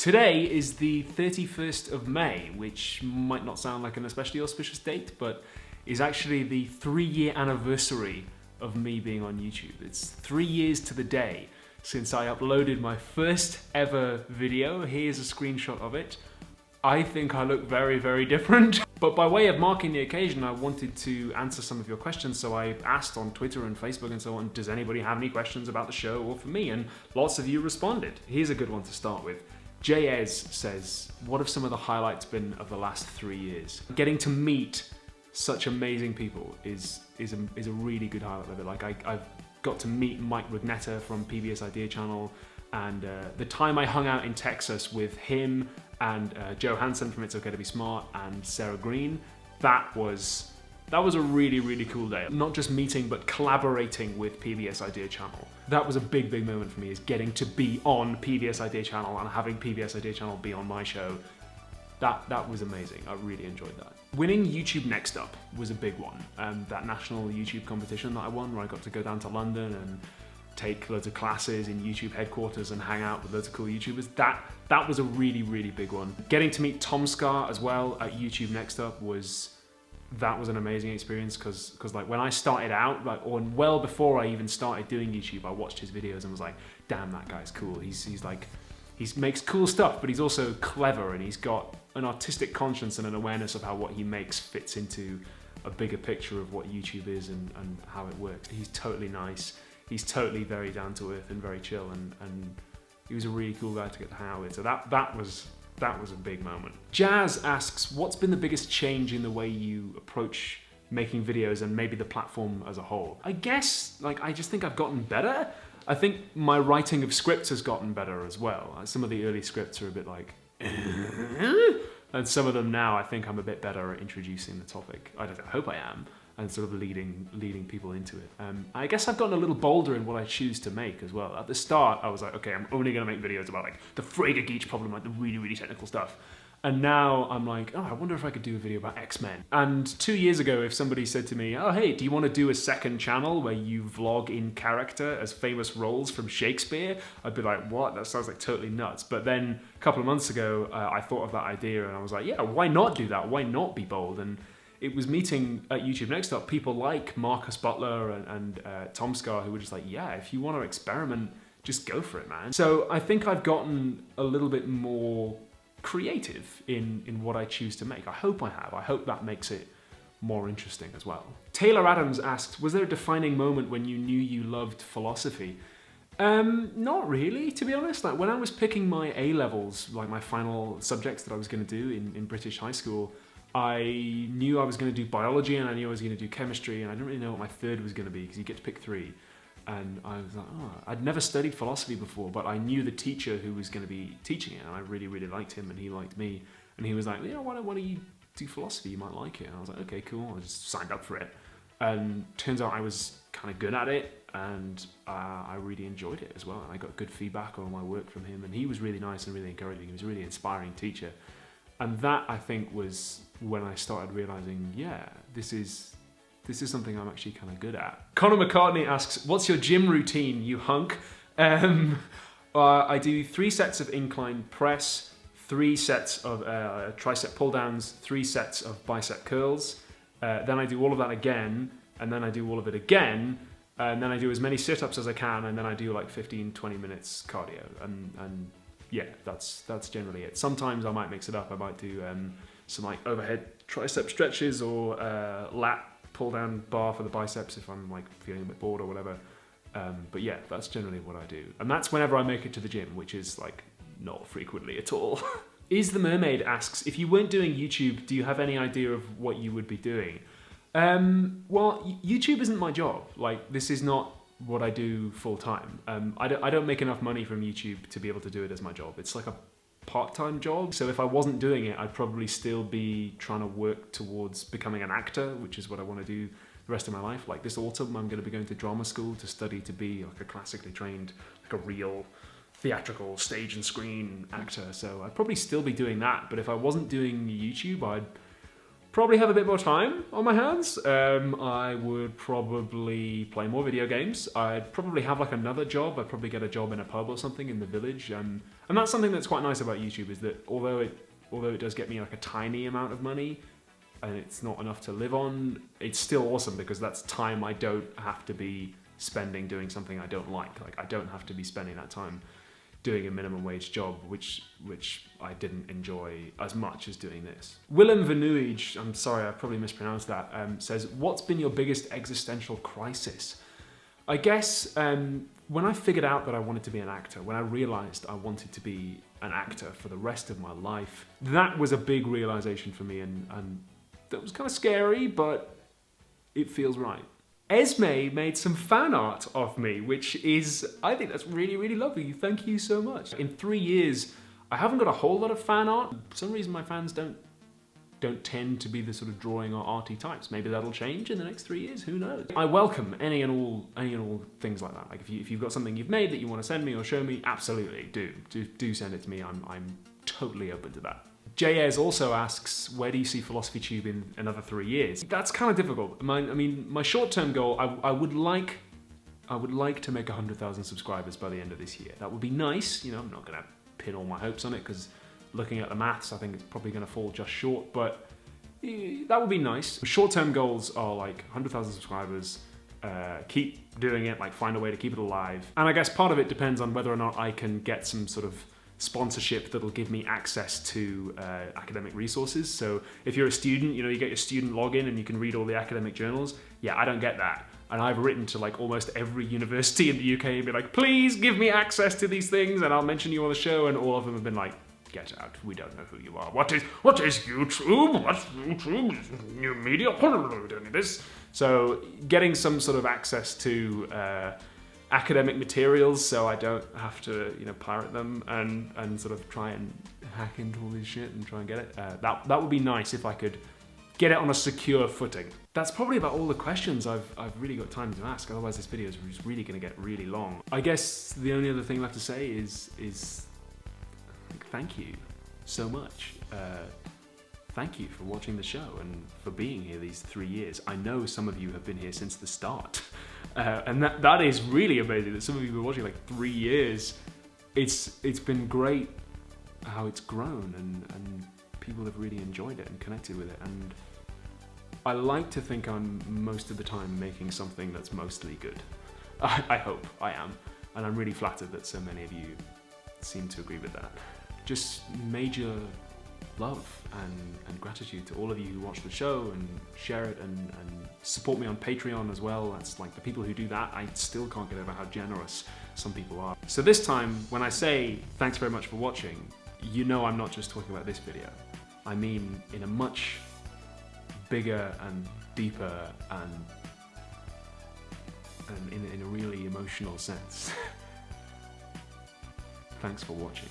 Today is the 31st of May, which might not sound like an especially auspicious date, but is actually the 3-year anniversary of me being on YouTube. It's 3 years to the day since I uploaded my first ever video. Here's a screenshot of it. I think I look very, very different. But by way of marking the occasion, I wanted to answer some of your questions, so I asked on Twitter and Facebook and so on, does anybody have any questions about the show or for me? And lots of you responded. Here's a good one to start with. J.Ez says, what have some of the highlights been of the last 3 years? Getting to meet such amazing people is a really good highlight of it. Like I've got to meet Mike Rugnetta from PBS Idea Channel, and the time I hung out in Texas with him and Joe Hansen from It's Okay to Be Smart and Sarah Green, that was a really, really cool day. Not just meeting, but collaborating with PBS Idea Channel. That was a big, big moment for me, is getting to be on PBS Idea Channel and having PBS Idea Channel be on my show. That was amazing. I really enjoyed that. Winning YouTube Next Up was a big one. That national YouTube competition that I won, where I got to go down to London and take loads of classes in YouTube headquarters and hang out with loads of cool YouTubers. That was a really, really big one. Getting to meet Tom Scar as well at YouTube Next Up was an amazing experience, because like when I started out, like, or well before I even started doing YouTube, I watched his videos and was like, damn, that guy's cool. He makes cool stuff, but he's also clever, and he's got an artistic conscience and an awareness of how what he makes fits into a bigger picture of what YouTube is and how it works. He's totally nice. He's totally very down to earth and very chill, and he was a really cool guy to get to hang out with. So that was a big moment. Jazz asks, what's been the biggest change in the way you approach making videos and maybe the platform as a whole? I guess, I just think I've gotten better. I think my writing of scripts has gotten better as well. Some of the early scripts are a bit like, and some of them now I think I'm a bit better at introducing the topic. I hope I am, and sort of leading people into it. I guess I've gotten a little bolder in what I choose to make as well. At the start, I was like, okay, I'm only gonna make videos about like the Frege Geach problem, like the really, really technical stuff. And now I'm like, oh, I wonder if I could do a video about X-Men. And 2 years ago, if somebody said to me, oh, hey, do you want to do a second channel where you vlog in character as famous roles from Shakespeare? I'd be like, what? That sounds like totally nuts. But then a couple of months ago, I thought of that idea and I was like, yeah, why not do that? Why not be bold? And it was meeting at YouTube Next Up people like Marcus Butler and Tom Scar, who were just like, yeah, if you want to experiment, just go for it, man. So I think I've gotten a little bit more creative in what I choose to make. I hope I have. I hope that makes it more interesting as well. Taylor Adams asked, was there a defining moment when you knew you loved philosophy? Not really, to be honest. Like when I was picking my A-levels, like my final subjects that I was going to do in British high school, I knew I was going to do biology and I knew I was going to do chemistry, and I didn't really know what my third was going to be because you get to pick 3. And I was like, oh, I'd never studied philosophy before, but I knew the teacher who was going to be teaching it, and I really, really liked him, and he liked me. And he was like, why don't you do philosophy? You might like it. And I was like, okay, cool. I just signed up for it. And turns out I was kind of good at it, and I really enjoyed it as well. And I got good feedback on my work from him, and he was really nice and really encouraging. He was a really inspiring teacher. And that, I think, was when I started realizing, yeah, this is something I'm actually kind of good at. Connor McCartney asks, what's your gym routine, you hunk? I do 3 sets of incline press, 3 sets of tricep pull downs, 3 sets of bicep curls. Then I do all of that again, and then I do all of it again, and then I do as many sit-ups as I can, and then I do like 15-20 minutes cardio. And yeah, that's generally it. Sometimes I might mix it up. I might do some like overhead tricep stretches or lat pull down bar for the biceps if I'm like feeling a bit bored or whatever. But yeah, that's generally what I do. And that's whenever I make it to the gym, which is like not frequently at all. Is the Mermaid asks, if you weren't doing YouTube, do you have any idea of what you would be doing? Well, YouTube isn't my job. Like, this is not what I do full time. I don't make enough money from YouTube to be able to do it as my job. It's like a part-time job. So if I wasn't doing it, I'd probably still be trying to work towards becoming an actor, which is what I want to do the rest of my life. Like this autumn, I'm going to be going to drama school to study to be like a classically trained, like a real theatrical stage and screen actor. So I'd probably still be doing that. But if I wasn't doing YouTube, I'd probably have a bit more time on my hands. I would probably play more video games. I'd probably have like another job. I'd probably get a job in a pub or something in the village. And that's something that's quite nice about YouTube, is that although it does get me like a tiny amount of money, and it's not enough to live on, it's still awesome because that's time I don't have to be spending doing something I don't like. Like I don't have to be spending that time doing a minimum wage job, which I didn't enjoy as much as doing this. Willem Venuige, I'm sorry, I probably mispronounced that, says, what's been your biggest existential crisis? I guess when I figured out that I wanted to be an actor, when I realized I wanted to be an actor for the rest of my life, that was a big realization for me, and that was kind of scary, but it feels right. Esme made some fan art of me, which is, I think that's really, really lovely. Thank you so much. In 3 years, I haven't got a whole lot of fan art. For some reason, my fans don't tend to be the sort of drawing or arty types. Maybe that'll change in the next 3 years, who knows? I welcome any and all things like that. Like if you've got something you've made that you want to send me or show me, absolutely, do send it to me. I'm totally open to that. JS also asks, where do you see Philosophy Tube in another 3 years? That's kind of difficult. I mean, my short-term goal, I would like to make 100,000 subscribers by the end of this year. That would be nice. You know, I'm not gonna pin all my hopes on it because looking at the maths, I think it's probably gonna fall just short, but that would be nice. Short-term goals are like 100,000 subscribers, keep doing it, like find a way to keep it alive. And I guess part of it depends on whether or not I can get some sort of sponsorship that'll give me access to academic resources. So if you're a student, you know, you get your student login and you can read all the academic journals. Yeah, I don't get that. And I've written to like almost every university in the UK and be like, please give me access to these things and I'll mention you on the show. And all of them have been like, get out, we don't know who you are. What is YouTube? What's YouTube? New media? What are we doing this? So getting some sort of access to academic materials so I don't have to, you know, pirate them and sort of try and hack into all this shit and try and get it. That would be nice if I could get it on a secure footing. That's probably about all the questions I've really got time to ask, otherwise this video is really gonna get really long. I guess the only other thing left to say is thank you so much. Thank you for watching the show and for being here these 3 years. I know some of you have been here since the start. And that is really amazing that some of you have been watching like 3 years. It's been great how it's grown and people have really enjoyed it and connected with it. And I like to think I'm most of the time making something that's mostly good. I hope I am. And I'm really flattered that so many of you seem to agree with that. Just major love and gratitude to all of you who watch the show and share it and support me on Patreon as well. That's like the people who do that, I still can't get over how generous some people are. So this time, when I say thanks very much for watching, you know I'm not just talking about this video. I mean in a much bigger and deeper and in a really emotional sense. Thanks for watching.